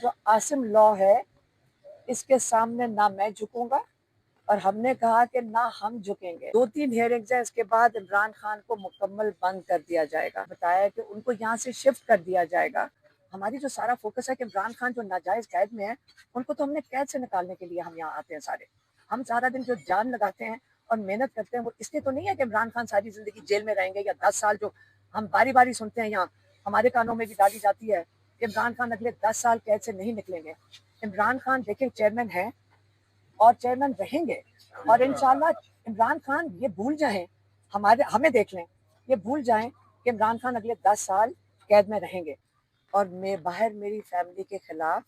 जो आसिम लॉ है इसके सामने ना मैं झुकूंगा और हमने कहा कि ना हम झुकेंगे। 2-3 हियरिंग्स है, इसके बाद इमरान खान को मुकम्मल बंद कर दिया जाएगा। बताया कि उनको यहाँ से शिफ्ट कर दिया जाएगा। हमारी जो सारा फोकस है कि इमरान खान जो नाजायज कैद में है उनको तो हमने कैद से निकालने के लिए हम यहाँ आते हैं सारे। हम सारा दिन जो जान लगाते हैं और मेहनत करते हैं वो इसलिए तो नहीं है कि इमरान खान सारी जिंदगी जेल में रहेंगे या 10 साल जो हम बारी बारी सुनते हैं यहाँ हमारे कानों में भी डाली जाती है कि इमरान खान अगले 10 साल कैद से नहीं निकलेंगे। इमरान खान देखें चेयरमैन है और चेयरमैन रहेंगे और इंशाल्लाह इमरान खान ये भूल जाएं, हमें देख लें, ये भूल जाएं कि इमरान खान अगले 10 साल कैद में रहेंगे। और मैं बाहर मेरी फैमिली के खिलाफ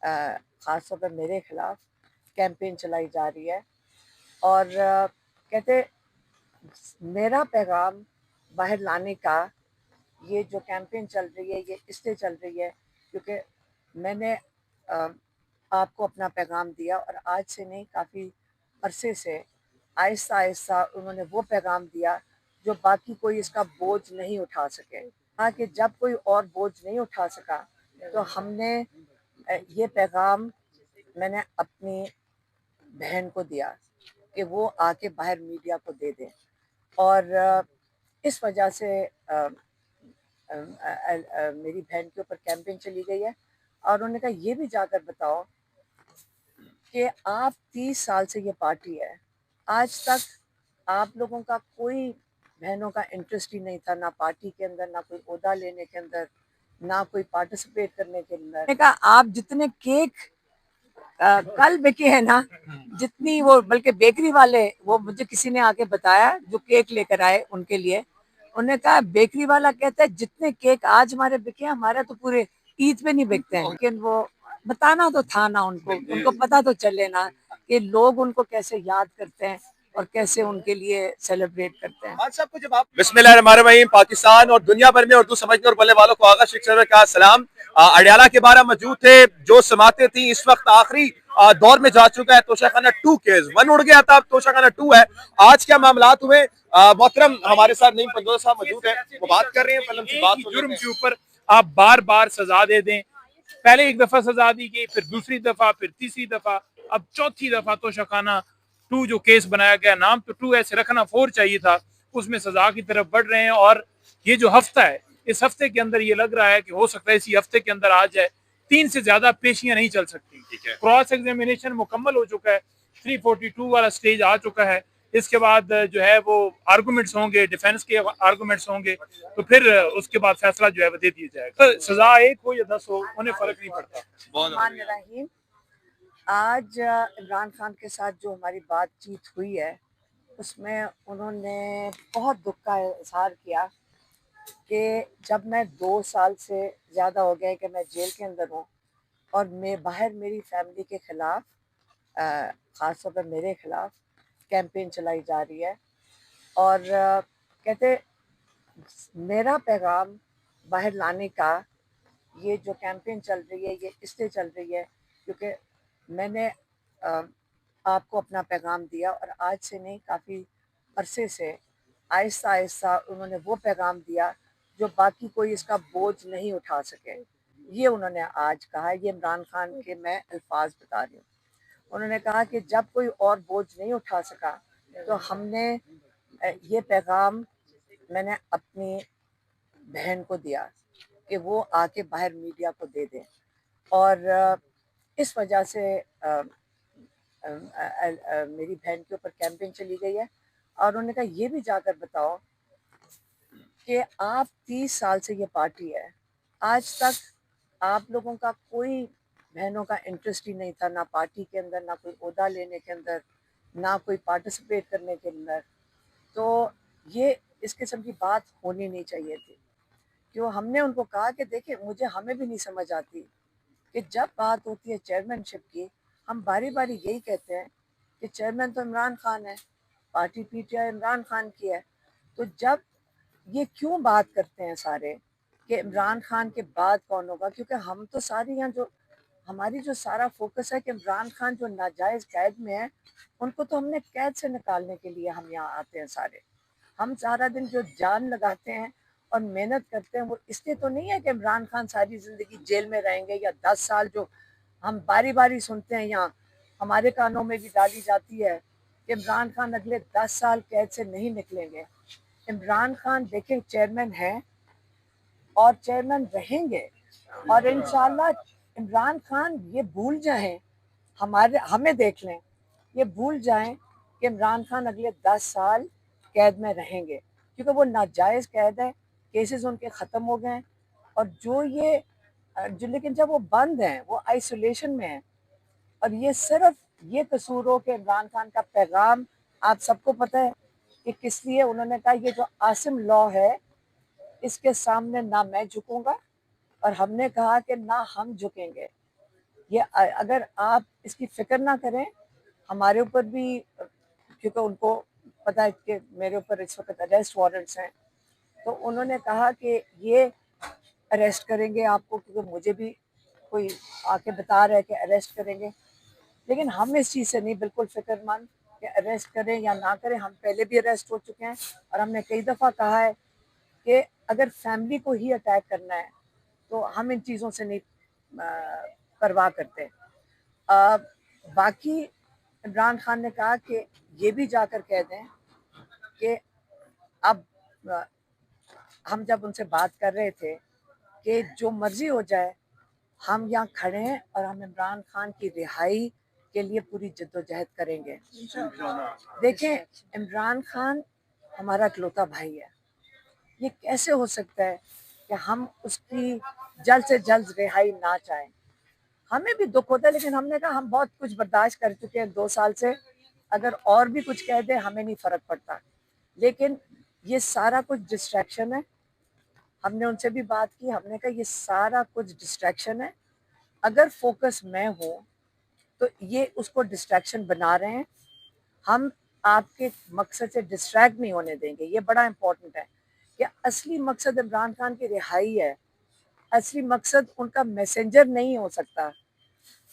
ख़ासतौर पर मेरे खिलाफ कैंपेन चलाई जा रही है और कहते मेरा पैगाम बाहर लाने का ये जो कैंपेन चल रही है ये इसलिए चल रही है क्योंकि मैंने आपको अपना पैगाम दिया और आज से नहीं काफ़ी अरसे से आहिस्ता आहिस्ता उन्होंने वो पैगाम दिया जो बाकी कोई इसका बोझ नहीं उठा सके। हाँ कि जब कोई और बोझ नहीं उठा सका तो हमने ये पैगाम मैंने अपनी बहन को दिया कि वो आके बाहर मीडिया को दे दें और इस वजह से मेरी बहन के ऊपर कैंपेन चली गई है और उन्होंने कहा ये भी जाकर बताओ कि आप 30 साल से ये पार्टी है, आज तक आप लोगों का कोई बहनों का इंटरेस्ट ही नहीं था, ना पार्टी के अंदर, ना कोई ओहदा लेने के अंदर, ना कोई पार्टिसिपेट करने के अंदर। मैंने कहा आप जितने केक कल बिके है ना, जितनी वो बल्कि बेकरी वाले वो मुझे किसी ने आके बताया जो केक लेकर आए उनके लिए, उन्होंने कहा बेकरी वाला कहता है जितने केक आज हमारे बिके हमारे तो पूरे ईद पे नहीं बिकते हैं। लेकिन वो बताना तो था ना उनको पता तो चले ना कि लोग उनको कैसे याद करते हैं और कैसे उनके लिए सेलिब्रेट करते हैं। आज सबको जब आप बिस्मिल्लाहिर्रहमानिर्रहीम, पाकिस्तान और दुनिया भर में उर्दू समझने और बोलने वालों को आगा शिक्षक का सलाम। अडियाला के बारह मौजूद थे, जो समातें थी इस वक्त आखिरी दौर में जा चुका है। तोशाखाना 2 केस 1 उड़ गया था, अब तोशाखाना 2 है। आज क्या मामला हुए, मोहतरम हमारे साथ नईम पंजोला साहब मौजूद है, वो बात कर रहे हैं। फिल्म की बात जुर्म के ऊपर आप बार बार सजा दे दें, पहले एक दफा सजा दी गई, फिर दूसरी दफा, फिर तीसरी दफा, अब चौथी दफा तोशाखाना 2 जो केस बनाया गया, नाम तो 2 ऐसे रखना 4 चाहिए था, उसमें सजा की तरफ बढ़ रहे हैं। और ये जो हफ्ता है, इस हफ्ते के अंदर ये लग रहा है कि हो सकता है इसी हफ्ते के अंदर आ जाए। 3 से ज्यादा पेशियां नहीं चल सकती। क्रॉस एग्जामिनेशन मुकम्मल हो चुका है, 342 वाला स्टेज आ चुका है। इसके बाद जो है वो आर्गुमेंट्स होंगे, डिफेंस के आर्गुमेंट्स होंगे, तो फिर उसके बाद फैसला जो है वो दे दिया जाएगा। तो सजा 1 हो या 10 हो, उन्हें फर्क नहीं पड़ता। आज इमरान खान के साथ जो हमारी बातचीत हुई है उसमें उन्होंने बहुत दुख का इजहार किया कि जब मैं 2 साल से ज़्यादा हो गए कि मैं जेल के अंदर हूँ और मैं बाहर मेरी फैमिली के ख़िलाफ़ ख़ास तौर पर मेरे ख़िलाफ़ कैंपेन चलाई जा रही है और कहते मेरा पैगाम बाहर लाने का ये जो कैंपेन चल रही है ये इसलिए चल रही है क्योंकि मैंने आपको अपना पैगाम दिया और आज से नहीं काफ़ी अरसे से आहिस्ता आहिस्ता उन्होंने वो पैगाम दिया जो बाकी कोई इसका बोझ नहीं उठा सके। ये उन्होंने आज कहा, ये इमरान खान के मैं अल्फाज बता रही हूँ। उन्होंने कहा कि जब कोई और बोझ नहीं उठा सका तो हमने ये पैगाम मैंने अपनी बहन को दिया कि वो आके बाहर मीडिया को दे दें और इस वजह से मेरी बहन के ऊपर कैंपेन चली गई है और उन्होंने कहा ये भी जाकर बताओ कि आप 30 साल से ये पार्टी है, आज तक आप लोगों का कोई बहनों का इंटरेस्ट ही नहीं था, ना पार्टी के अंदर, ना कोई ओहदा लेने के अंदर, ना कोई पार्टिसिपेट करने के अंदर। तो ये इस किस्म की बात होनी नहीं चाहिए थी। क्यों हमने उनको कहा कि देखिए मुझे हमें भी नहीं समझ आती कि जब बात होती है चेयरमैनशिप की, हम बारी बारी यही कहते हैं कि चेयरमैन तो इमरान खान है, पार्टी पीटीआई इमरान खान की है। तो जब ये क्यों बात करते हैं सारे कि इमरान खान के बाद कौन होगा, क्योंकि हम तो सारे यहाँ जो हमारी जो सारा फोकस है कि इमरान खान जो नाजायज़ कैद में है उनको तो हमने कैद से निकालने के लिए हम यहाँ आते हैं सारे। हम सारा दिन जो जान लगाते हैं और मेहनत करते हैं वो इसलिए तो नहीं है कि इमरान खान सारी ज़िंदगी जेल में रहेंगे या 10 साल जो हम बारी बारी सुनते हैं, यहाँ हमारे कानों में भी डाली जाती है कि इमरान खान अगले 10 साल कैद से नहीं निकलेंगे। इमरान खान देखें चेयरमैन हैं और चेयरमैन रहेंगे, और इंशाल्लाह इमरान खान ये भूल जाएं, हमें देख लें, ये भूल जाएं कि इमरान खान अगले 10 साल कैद में रहेंगे, क्योंकि वो नाजायज़ कैद है, केसेस उनके ख़त्म हो गए हैं। और लेकिन जब वो बंद हैं, वो आइसोलेशन में हैं, और ये सिर्फ ये कसूर हो कि इमरान खान का पैगाम आप सबको पता है कि किस लिए उन्होंने कहा, ये जो आसिम लॉ है इसके सामने ना मैं झुकूंगा, और हमने कहा कि ना हम झुकेंगे। ये अगर आप इसकी फिक्र ना करें, हमारे ऊपर भी, क्योंकि उनको पता है कि मेरे ऊपर इस वक्त अरेस्ट वारंट्स हैं, तो उन्होंने कहा कि ये अरेस्ट करेंगे आपको, क्योंकि मुझे भी कोई आके बता रहा है कि अरेस्ट करेंगे। लेकिन हम इस चीज़ से नहीं बिल्कुल फिक्रमंद कि अरेस्ट करें या ना करें। हम पहले भी अरेस्ट हो चुके हैं, और हमने कई दफ़ा कहा है कि अगर फैमिली को ही अटैक करना है तो हम इन चीज़ों से नहीं परवाह करते। बाकी इमरान खान ने कहा कि ये भी जाकर कह दें कि अब हम जब उनसे बात कर रहे थे कि जो मर्जी हो जाए, हम यहाँ खड़े हैं और हम इमरान खान की रिहाई के लिए पूरी जद्दोजहद करेंगे। देखें, इमरान खान हमारा इकलौता भाई है। ये कैसे हो सकता है कि हम उसकी जल्द से जल्द रिहाई ना चाहें? हमें भी दुख होता है, लेकिन हमने कहा हम बहुत कुछ बर्दाश्त कर चुके हैं 2 साल से, अगर और भी कुछ कह दे हमें नहीं फ़र्क पड़ता। लेकिन ये सारा कुछ डिस्ट्रैक्शन है। हमने उनसे भी बात की, हमने कहा ये सारा कुछ डिस्ट्रैक्शन है, अगर फोकस मैं हूँ तो ये उसको डिस्ट्रैक्शन बना रहे हैं। हम आपके मकसद से डिस्ट्रैक्ट नहीं होने देंगे, ये बड़ा इम्पोर्टेंट है कि असली मकसद इमरान खान की रिहाई है, असली मकसद उनका मैसेंजर नहीं हो सकता।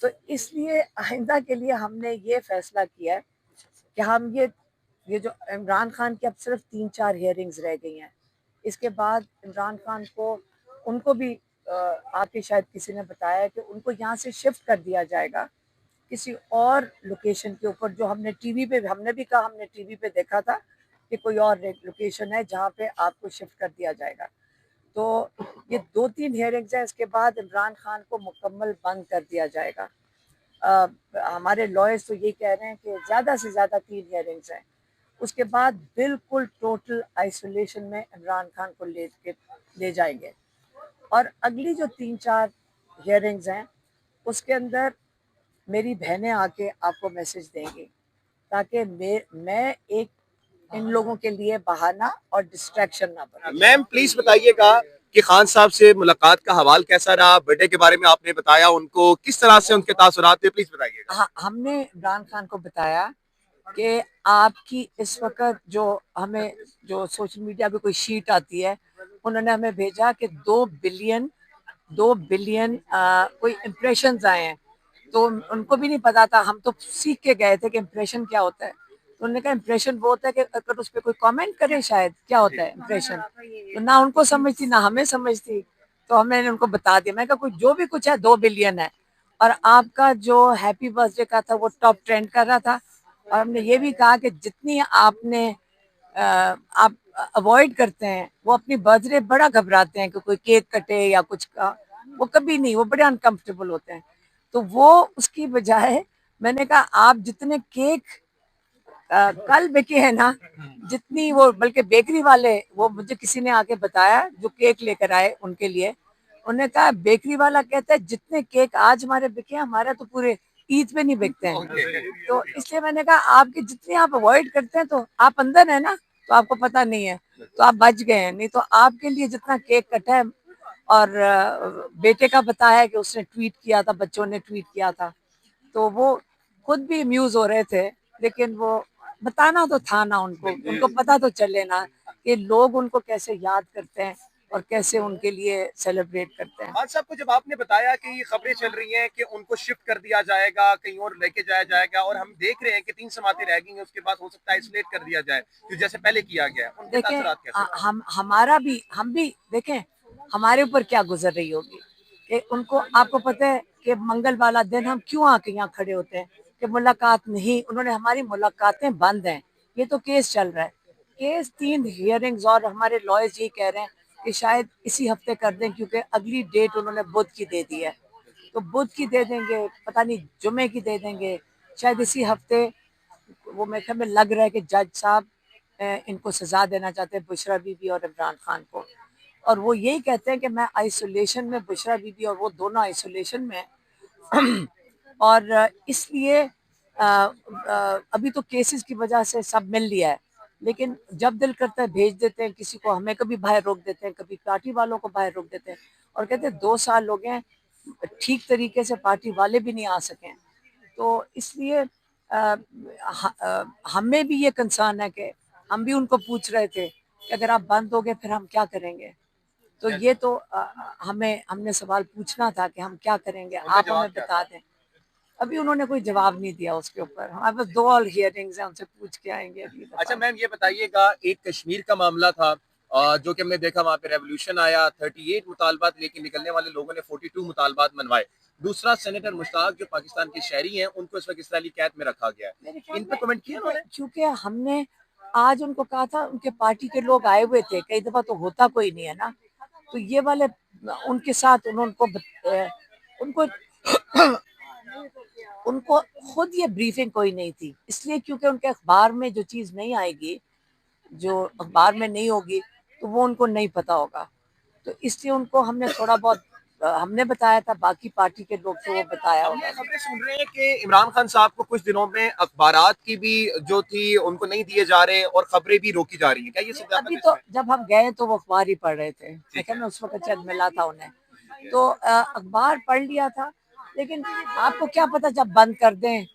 तो इसलिए आइंदा के लिए हमने ये फैसला किया है कि हम ये जो इमरान खान की अब सिर्फ 3-4 हियरिंग्स रह गई हैं, इसके बाद इमरान खान को, उनको भी आके शायद किसी ने बताया कि उनको यहाँ से शिफ्ट कर दिया जाएगा किसी और लोकेशन के ऊपर, जो हमने टीवी पे, हमने भी कहा, हमने टीवी पे देखा था कि कोई और लोकेशन है जहाँ पे आपको शिफ्ट कर दिया जाएगा। तो ये 2-3 हियरिंग्स हैं, इसके बाद इमरान खान को मुकम्मल बंद कर दिया जाएगा। हमारे लॉयर्स तो ये कह रहे हैं कि ज़्यादा से ज़्यादा 3 हियरिंग्स हैं, उसके बाद बिल्कुल टोटल आइसोलेशन में इमरान खान को ले जाएंगे। और अगली जो 3-4 हियरिंग्स हैं उसके अंदर मेरी बहनें आके आपको मैसेज देंगी, ताकि मैं एक इन लोगों के लिए बहाना और डिस्ट्रैक्शन ना बने। मैम प्लीज बताइएगा कि खान साहब से मुलाकात का हवाल कैसा रहा, बेटे के बारे में आपने बताया, उनको किस तरह से उनके तासुरात थे, प्लीज बताइएगा। हाँ, हमने इमरान खान को बताया कि आपकी इस वक्त जो सोशल मीडिया पे कोई शीट आती है, उन्होंने हमें भेजा कि 2 बिलियन कोई इम्प्रेशंस आए हैं, तो उनको भी नहीं पता था। हम तो सीख के गए थे कि इम्प्रेशन क्या होता है, तो उन्होंने कहा इम्प्रेशन वो होता है कि अगर उस पर कोई कमेंट करे, शायद क्या होता है इम्प्रेशन, तो ना उनको समझ थी ना हमें समझ थी। तो हमने उनको बता दिया, मैं कहा कोई जो भी कुछ है 2 बिलियन है, और आपका जो हैप्पी बर्थडे का था वो टॉप ट्रेंड कर रहा था। और हमने ये भी कहा कि जितनी आप अवॉइड करते हैं, वो अपनी बर्थडे बड़ा घबराते हैं कि कोई केक कटे या कुछ का, वो कभी नहीं, वो बड़े अनकंफर्टेबल होते हैं। तो वो उसकी बजाय मैंने कहा आप जितने केक कल बिके हैं ना, जितनी वो, बल्कि बेकरी वाले, वो मुझे किसी ने आके बताया जो केक लेकर आए उनके लिए, उन्होंने कहा बेकरी वाला कहता है जितने केक आज हमारे बिके हैं, हमारा तो पूरे ईद पे नहीं बिकते हैं। तो इसलिए मैंने कहा आपके जितने आप अवॉइड करते हैं, तो आप अंदर है ना, तो आपको पता नहीं है, तो आप बच गए हैं। नहीं तो आपके लिए जितना केक कटा है, और बेटे का बताया कि उसने ट्वीट किया था, बच्चों ने ट्वीट किया था, तो वो खुद भी अम्यूज हो रहे थे, लेकिन वो बताना तो था ना उनको पता तो चले ना कि लोग उनको कैसे याद करते हैं। और कैसे उनके लिए सेलिब्रेट करते हैं। खान साहब को जब आपने बताया कि ये खबरें चल रही हैं कि उनको शिफ्ट कर दिया जाएगा, कहीं और लेके जाया जाएगा, और हम देख रहे हैं कि 3 जमातें रह गई हैं, उसके बाद हो सकता है आइसोलेट कर दिया जाए, तो जैसे पहले किया गया है, उनके देखें, तासुरात कैसे? हम भी देखें हमारे ऊपर क्या गुजर रही होगी कि उनको, आपको पता है कि मंगल वाला दिन हम क्यों आके यहाँ खड़े होते हैं कि मुलाकात नहीं, उन्होंने हमारी मुलाकातें बंद हैं। ये तो केस चल रहा है, केस 3 हियरिंग्स, और हमारे लॉयर्स ये कह रहे हैं कि शायद इसी हफ्ते कर दें, क्योंकि अगली डेट उन्होंने बुध की दे दी है। तो बुध की दे देंगे, पता नहीं जुमे की दे देंगे, शायद इसी हफ्ते। वो मेरे ख्याल में लग रहा है कि जज साहब इनको सजा देना चाहते हैं, बुशरा बीबी और इमरान खान को, और वो यही कहते हैं कि मैं आइसोलेशन में, बुशरा बीबी और वो दोनों आइसोलेशन में और इसलिए अभी तो केसेस की वजह से सब मिल लिया है, लेकिन जब दिल करता है भेज देते हैं किसी को, हमें कभी बाहर रोक देते हैं, कभी पार्टी वालों को बाहर रोक देते हैं, और कहते हैं 2 साल हो गए ठीक तरीके से पार्टी वाले भी नहीं आ सके। तो इसलिए हमें भी ये कंसर्न है कि हम भी उनको पूछ रहे थे कि अगर आप बंद हो गए फिर हम क्या करेंगे। तो ये तो हमने सवाल पूछना था कि हम क्या करेंगे, आप हमें बता दें। अभी उन्होंने कोई जवाब नहीं दिया उसके ऊपर। हमारे पास 2 और हियरिंग्स हैं, उनसे पूछ के आएंगे अभी। अच्छा मैम, ये बताइएगा, एक कश्मीर का मामला था जो कि हमने देखा, वहाँ पे रेवोल्यूशन आया, 38 मुतालबात लेके निकलने वाले लोगों ने 42 मुतालबात मनवाए। दूसरा, सेनेटर मुश्ताक जो पाकिस्तान के शहरी हैं, उनको इस वक्त इसराइली कैद में रखा गया है। इन पर कमेंट किया उन्होंने? क्योंकि हमने आज उनको कहा था, उनके पार्टी के लोग आए हुए थे, कई दफा तो होता कोई नहीं है ना, तो ये वाले उनके साथ उनको उनको खुद ये ब्रीफिंग कोई नहीं थी, इसलिए क्योंकि उनके अखबार में जो चीज़ नहीं आएगी, जो अखबार में नहीं होगी, तो वो उनको नहीं पता होगा। तो इसलिए उनको हमने थोड़ा बहुत हमने बताया था, बाकी पार्टी के लोग तो वो बताया होगा। खबरें सुन रहे हैं कि इमरान खान साहब को कुछ दिनों में अखबारात की भी जो थी उनको नहीं दिए जा रहे, और खबरें भी रोकी जा रही हैं, क्या ये सच? अभी तो जब हम गए तो वो अखबार ही पढ़ रहे थे, लेकिन उस वक्त शायद मिला था उन्हें, तो अखबार पढ़ लिया था। लेकिन आपको क्या पता, जब बंद कर दें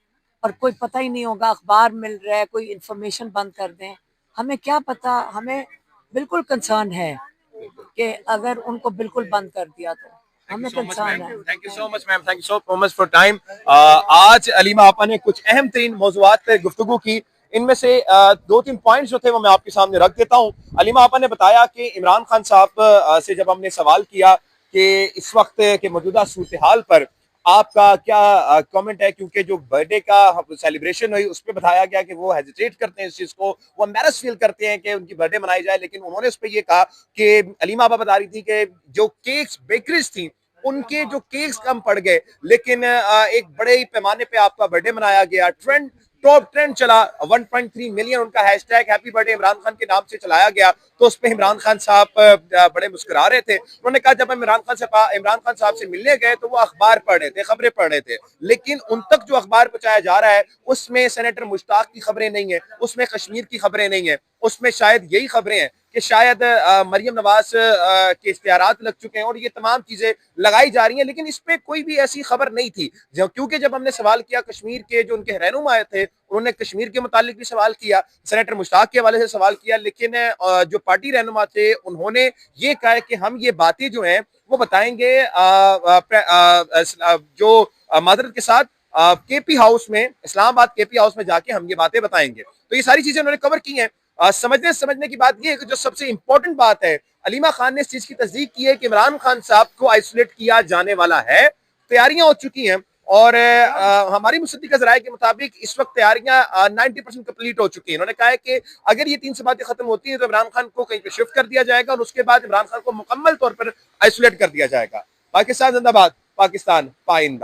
और कोई पता ही नहीं होगा, अखबार मिल रहा है, कोई इंफॉर्मेशन बंद कर दें, हमें क्या पता। हमें बिल्कुल कंसर्न है कि अगर उनको बिल्कुल बंद कर दिया तो हमें कंसर्न है। Thank you so much ma'am, thank you so much for time. आज अलीमा आपा ने कुछ अहम तरीन मौज़ूआत पर गुफ्तगू की, इनमें से 2-3 पॉइंट्स जो थे वो मैं आपके सामने रख देता हूँ। अलीमा आपा ने बताया कि इमरान खान साहब से जब हमने सवाल किया कि इस वक्त के मौजूदा सूरत हाल पर आपका क्या कमेंट है, क्योंकि जो बर्थडे का सेलिब्रेशन हुई उस पर बताया गया कि वो हेजिटेट करते हैं इस चीज को, वो एम्बैरस फील करते हैं कि उनकी बर्थडे मनाई जाए, लेकिन उन्होंने उस पर ये कहा कि अलीमा आपा बता रही थी कि जो केक्स बेकरीज थी उनके जो केक्स कम पड़ गए, लेकिन एक बड़े ही पैमाने पे आपका बर्थडे मनाया गया। टॉप ट्रेंड चला, 1.3 मिलियन उनका hashtag happy birthday Imran Khan के नाम से चलाया गया, तो उस पर इमरान खान साहब बड़े मुस्कुरा रहे थे। उन्होंने कहा जब हम इमरान खान साहब से मिलने गए तो वो अखबार पढ़ रहे थे, खबरें पढ़ रहे थे, लेकिन उन तक जो अखबार पहुंचाया जा रहा है उसमें सेनेटर मुश्ताक की खबरें नहीं है, उसमें कश्मीर की खबरें नहीं है, उसमें शायद यही खबरें हैं कि शायद मरियम नवाज के इश्तिहारात लग चुके हैं और ये तमाम चीजें लगाई जा रही हैं, लेकिन इस पे कोई भी ऐसी खबर नहीं थी। क्योंकि जब हमने सवाल किया कश्मीर के जो उनके रहनुमा आए थे, उन्होंने कश्मीर के मुतालिक भी सवाल किया, सेनेटर मुश्ताक के हवाले से सवाल किया, लेकिन जो पार्टी रहनुमा थे उन्होंने ये कहा कि हम ये बातें जो हैं वो बताएंगे जो माजरत के साथ केपी हाउस में, इस्लामाबाद केपी हाउस में जाके हम ये बातें बताएंगे। तो ये सारी चीजें उन्होंने कवर की हैं। समझने की बात ये है कि जो सबसे इंपॉर्टेंट बात है, अलीमा खान ने इस चीज की तस्दीक की है कि इमरान खान साहब को आइसोलेट किया जाने वाला है, तैयारियां हो चुकी हैं, और हमारी मुसद्दिका ज़राए के मुताबिक इस वक्त तैयारियां 90% कंप्लीट हो चुकी हैं। उन्होंने कहा है कि अगर ये 3 से बातें खत्म होती हैं तो इमरान खान को कहीं पे शिफ्ट कर दिया जाएगा और उसके बाद इमरान खान को मुकम्मल तौर पर आइसोलेट कर दिया जाएगा। पाकिस्तान जिंदाबाद, पाकिस्तान पाइंदा।